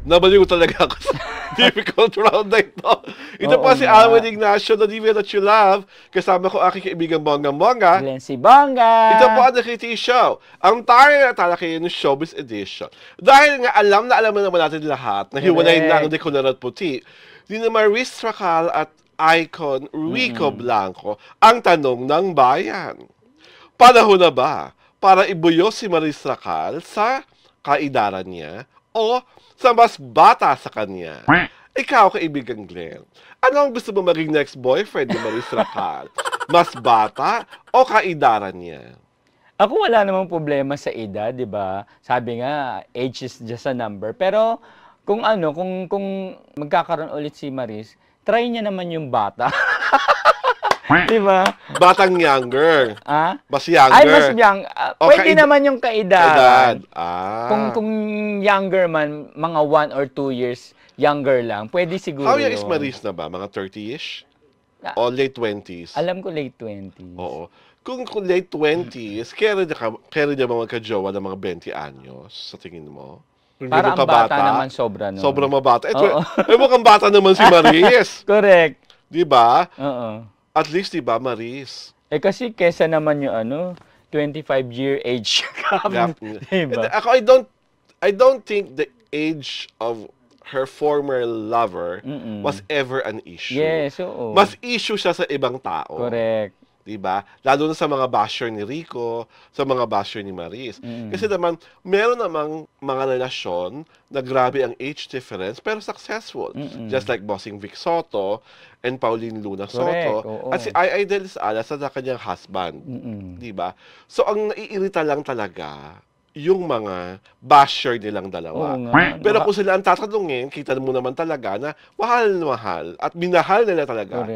Nabaliw talaga ako sa difficult round na ito. Ito po si Alwin Ignacio, The Diva That You Love. Kasama ko aking kaibigan Bongga. Glency Bongga. Ito po ang The Kitty Show. Ang tayo na talakayin ng Showbiz Edition. Dahil nga alam na naman natin lahat na hiwalay na ang dekulor at puti, ni na Maris Racal at icon Rico Blanco ang tanong ng bayan. Panahon na ba para ibuyo si Maris Racal sa kaidaran niya o sa mas bata sa kanya? Ikaw, kaibigan Glenn, ano ang gusto mo maging next boyfriend ni Maris Racal? Mas bata o kaidaran niya? Ako wala namang problema sa edad, 'di ba? Sabi nga, age is just a number. Pero kung magkakaroon ulit si Maris, try niya naman yung bata. 'Di ba? Batang younger. Mas younger. Ay, mas young. Pwede naman yung kaedaran. Kung younger man, mga 1 or 2 years younger lang, pwede siguro. How young is Maris na ba? Mga 30-ish? O late 20s? Alam ko late 20s. Oo. Kung late 20s, kaya niya ba magka-jowa ng mga 20 anyos, sa tingin mo? Para ang bata naman sobra, no? Sobrang mabata. Mukhang bata naman si Maris. Correct. Di ba? Oo. At least, di ba, Maris? Kasi kesa naman yung 25-year age gap. Diba? Ako, I don't think the age of her former lover was ever an issue. Yes, oo. Mas issue siya sa ibang tao. Correct. Diba? Lalo na sa mga basher ni Rico, sa mga basher ni Maris. Kasi naman, meron namang mga relasyon na grabe ang age difference, pero successful. Just like Bossing Vic Soto and Pauline Luna Soto. At si Ai Del Alas sa kanyang husband. Diba? So, ang naiirita lang talaga, yung mga basher nilang dalawa. Pero kung sila ang tatanungin, kita mo naman talaga na mahal na mahal at minahal nila talaga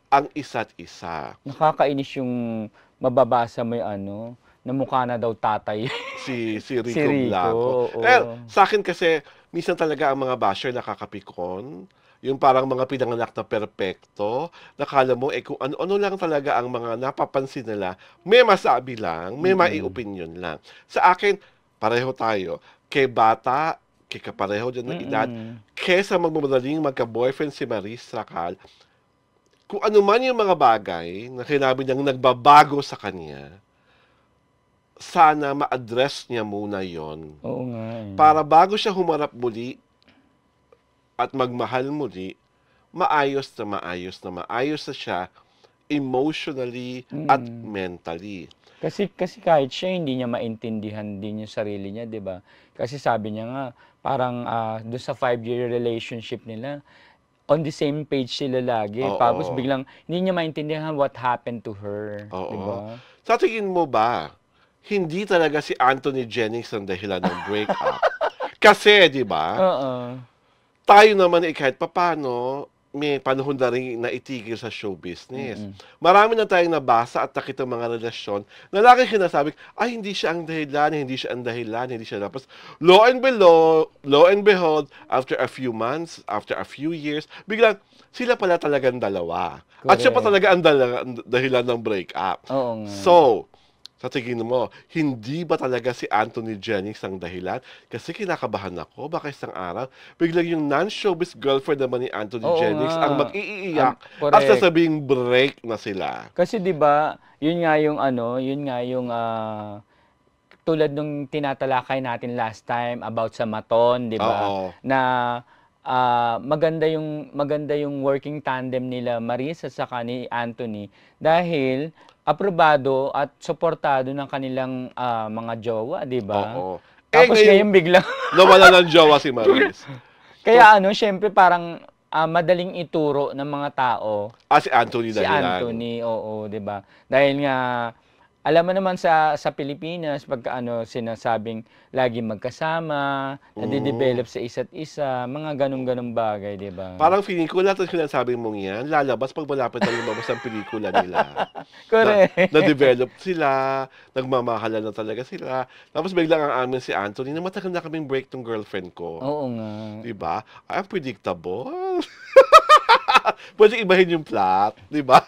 ang isa't isa. Nakakainis yung mababasa mo yung na mukha na daw tatay. si Rico Blanco. Sa akin kasi, minsan talaga ang mga basher nakakapikon. Yung parang mga pinanganak na perpekto, nakala mo, kung ano-ano lang talaga ang mga napapansin nila, may masabi lang, may mai-opinion lang. Sa akin, pareho tayo. Kay bata, kay kapareho dyan ng edad, kesa magmamadaling magka-boyfriend si Maris Racal, kung ano man yung mga bagay na kinabi niyang nagbabago sa kanya, sana ma-address niya muna yon. Oo nga. Para bago siya humarap muli, at magmahal muli, maayos na siya emotionally at mentally. Kasi kahit siya hindi niya maintindihan din yung sarili niya, 'di ba? Kasi sabi niya nga parang doon sa 5-year relationship nila, on the same page sila lagi. Tapos biglang hindi niya maintindihan what happened to her, 'di ba? Sa tingin mo ba, hindi talaga si Anthony Jennings ang dahilan ng breakup? Kasi, 'di ba? Tayo naman kahit papano, may panahon na rin na itigil sa show business. Marami na tayong nabasa at nakita mga relasyon na lagi kinasabing, hindi siya ang dahilan, hindi siya tapos, lo and behold, after a few months, after a few years, biglang, sila pala talagang dalawa. Correct. At siya pa talaga ang dahilan ng breakup. Oo nga. So, sa tingin mo, hindi ba talaga si Anthony Jennings ang dahilan? Kasi kinakabahan ako, baka isang araw, biglang yung non-showbiz girlfriend naman ni Anthony Jennings ang mag-iiyak at sasabing break na sila. Kasi 'di ba, yun nga yung tulad nung tinatalakay natin last time about sa Maton, 'di ba? Na maganda yung working tandem nila Marisa sa ni Anthony dahil aprobado at suportado ng kanilang mga jowa, 'di ba? Tapos ngayon biglang nawala ng jowa si Maris. Kaya syempre parang madaling ituro ng mga tao. Si Anthony dahilan. Si Anthony, oo, 'di ba? Dahil nga alam mo naman sa Pilipinas pagka sinasabing lagi magkasama, nade-develop sa isa't isa, mga ganung-ganung bagay, 'di ba? Parang feeling ko lahat ng sinasabi mong 'yan, lalabas pag malapit na lumabas ang pelikula nila. Correct. Na-develop sila, nagmamahalan na talaga sila. Tapos biglang ang amin si Anthony, na matagal na kaming break tong girlfriend ko. Oo nga. 'Di ba? Unpredictable. Pwede ibahin yung plot, 'di ba?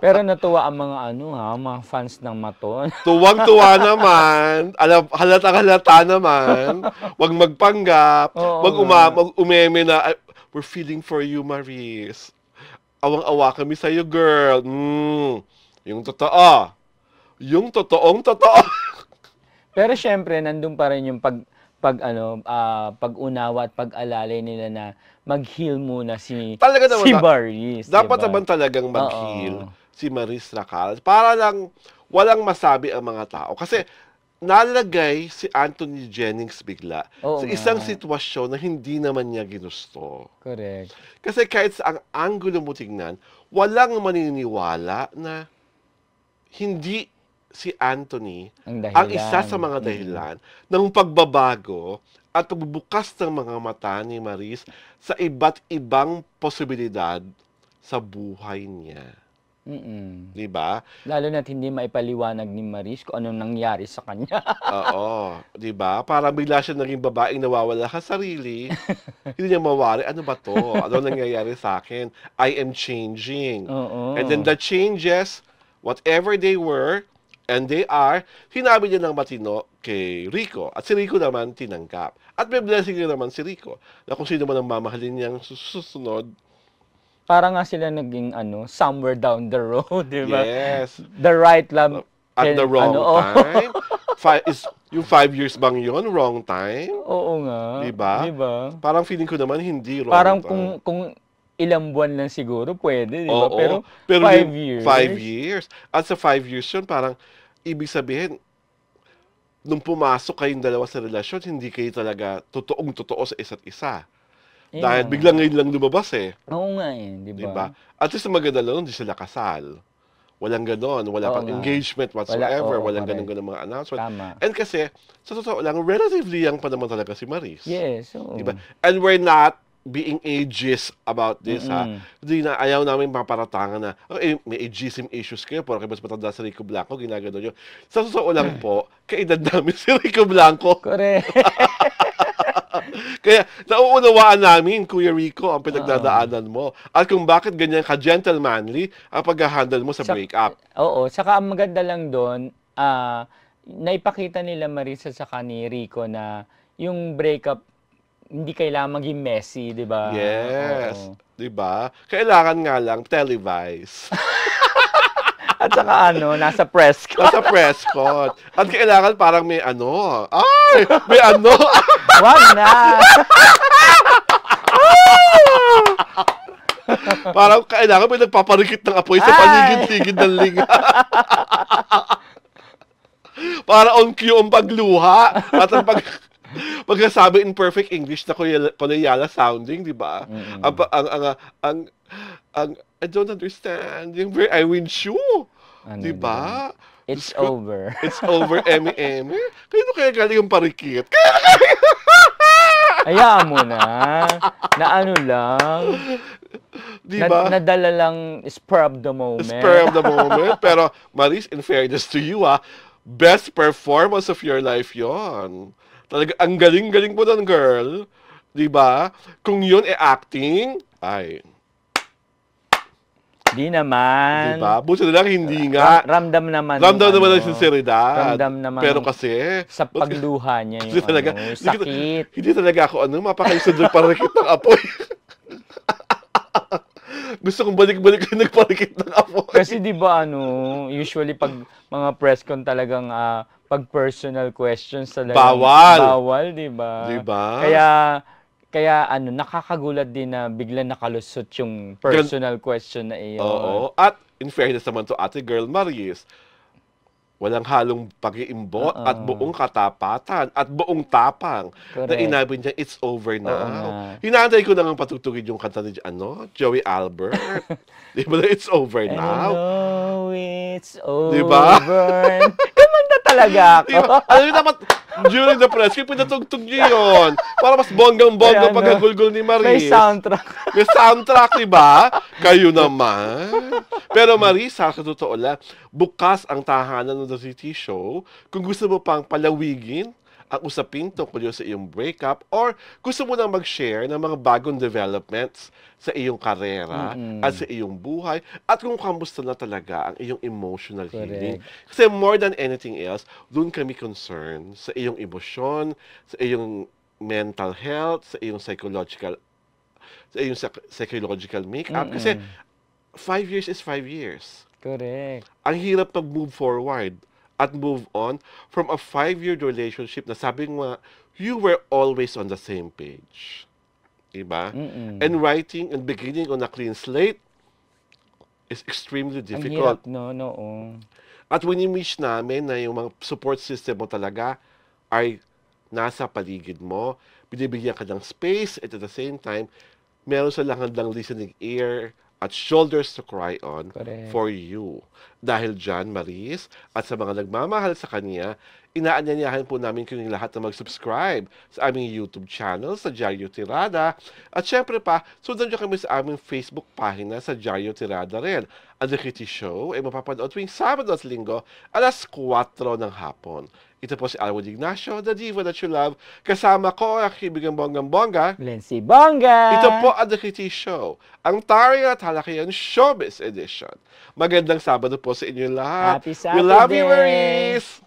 Pero natuwa ang mga mga fans ng Maton. Tuwang-tuwa naman. Halata naman. Huwag magpanggap. Huwag umeme na, we're feeling for you, Maris. Awang-awa kami sa'yo, girl. Yung totoo. Yung totoong totoo. Pero syempre, nandun pa rin yung pag-unawa at pag-alalay nila na mag-heal muna si Maris. Dapat naman talagang mag-heal si Maris Racal para lang walang masabi ang mga tao. Kasi nalagay si Anthony Jennings bigla sa isang sitwasyon na hindi naman niya ginusto. Correct. Kasi kahit sa ang anggulo mo tingnan, walang maniniwala na hindi si Anthony ang isa sa mga dahilan ng pagbabago at pagbubukas ng mga mata ni Maris sa iba't ibang posibilidad sa buhay niya. Diba? Lalo na't hindi maipaliwanag ni Maris kung anong nangyari sa kanya. Oo. Diba? Para bigla siya naging babaeng nawawala sa sarili. Hindi niya mawari. Ano ba to? Ano nangyayari sa akin? I am changing. And then the changes, whatever they were, and they are, sinabi niya ng matino kay Rico. At si Rico naman tinanggap. At may blessing naman si Rico na kung sino man ang mamahalin niyang susunod. Para nga sila naging somewhere down the road, di ba? Yes. The right love. At the wrong time. Yung 5 years bang yun? Wrong time? Oo nga. Diba? Parang feeling ko naman hindi wrong parang time. Kung ilang buwan lang siguro, pwede, di ba? Pero 5 years. 5 years. At sa 5 years yun, parang ibig sabihin, nung pumasok kayong dalawa sa relasyon, hindi kayo talaga totoong-totoo sa isa't isa. Dahil biglang ngayon lang lumabas Oo nga di ba? Diba? At least maganda lang, hindi sila kasal. Walang ganon, wala pang engagement whatsoever, walang ganon mga announcement. Tama. And kasi, sa totoo lang, relatively young pa naman talaga si Maris. Yes. Diba? And we're not being ageist about this, Hindi na, ayaw namin paparatangan na, may ageism issues kayo, pero kayo mas matanda si Rico Blanco, ginagano nyo. Sa totoo lang po, kaedad namin si Rico Blanco. Correct. Kaya, nauunawaan namin, Kuya Rico, ang pinagdadaanan mo. At kung bakit ganyan ka-gentlemanly ang pag-handle mo sa breakup. Oo, saka ang maganda lang doon, naipakita nila Marisa sa ni Rico na yung breakup, hindi kailangan maging messy, di ba? Yes. Di ba? Kailangan nga lang televised. At saka nasa press con. Nasa press con. At kailangan parang may may Wag na! Parang kailangan may nagpaparikit ng apoy sa paligid-ligid ng linga. Para on cue ang pagluha. At ang pagkasabi in perfect English na Koleala sounding, di ba? I don't understand. Yung very I win shoe. Di ba? It's over. It's over, Emi. Kaya galing yung parikit? Hayaan mo na. Na lang. Diba? Nadala lang spur of the moment. Spur of the moment. Pero, Maris, in fairness to you, best performance of your life yon. Talaga, ang galing-galing mo doon, girl. Diba? Kung yun acting, Di naman. Diba? Buti na lang, hindi nga. Ramdam naman. Ramdam naman ang sinseridad. Ramdam naman. Pero kasi, sa pagluha niya yung talaga, sakit. Hindi talaga ako, mapakaisod ng parikit ng apoy. Gusto kong balik-balik yung nagparikit ng apoy. Kasi di ba usually pag mga press con talagang pag personal questions talagang bawal, di ba? Diba? Kaya nakakagulat din na biglang nakalusot yung personal question na iyon. Oo. At in fairness naman to Ate Girl Maris, walang halong pag-iimbot at buong katapatan at buong tapang. Correct. Na inabi niya, it's over now. Hinantay ko na nga patutugin yung kanta ni Joey Albert. Di ba na it's over now? I know it's over. Diba? Kumanta talaga ako. Diba? Alam mo, dapat during the press, kaya pinatugtog niyo yun. Para mas bonggang-bonggang pagkagulgol ni Maris. May soundtrack. May soundtrack, diba? Kayo naman. Pero Maris, sa totoo lang, bukas ang tahanan ng The City Show. Kung gusto mo pang palawigin ang usapin tungkol sa iyong breakup or gusto mo nang mag-share ng mga bagong developments sa iyong karera at sa iyong buhay at kung kamusta na talaga ang iyong emotional healing. Kasi more than anything else, doon kami concerned sa iyong emosyon, sa iyong mental health, sa iyong psychological makeup. Kasi 5 years is 5 years. Correct. Ang hirap mag-move forward at move on from a 5-year relationship na sabi nga, you were always on the same page. Diba? And writing and beginning on a clean slate is extremely difficult. Ang hirap, At wini-wish namin na yung mga support system mo talaga ay nasa paligid mo, binibigyan ka ng space, at the same time, meron silang handang listening ear at shoulders to cry on for you. Dahil dyan, Maris, at sa mga nagmamahal sa kanya, inaanyayahan po namin kayong lahat na mag-subscribe sa aming YouTube channel sa Diaryo Tirada. At syempre pa, sundan nyo kami sa aming Facebook pagina sa Diaryo Tirada rin. Ang The Kitty Show ay mapapanood tuwing Sabado at Linggo, alas 4 ng hapon. Ito po si Alwood Ignacio, the diva that you love. Kasama ko ang kaibigang bonggang-bongga, Lency Bongga. Ito po ang The Kitty Show, ang Taray at Halakayan Showbiz Edition. Magandang Sabado po sa inyo lahat. Happy Saturday. We love you, Maris!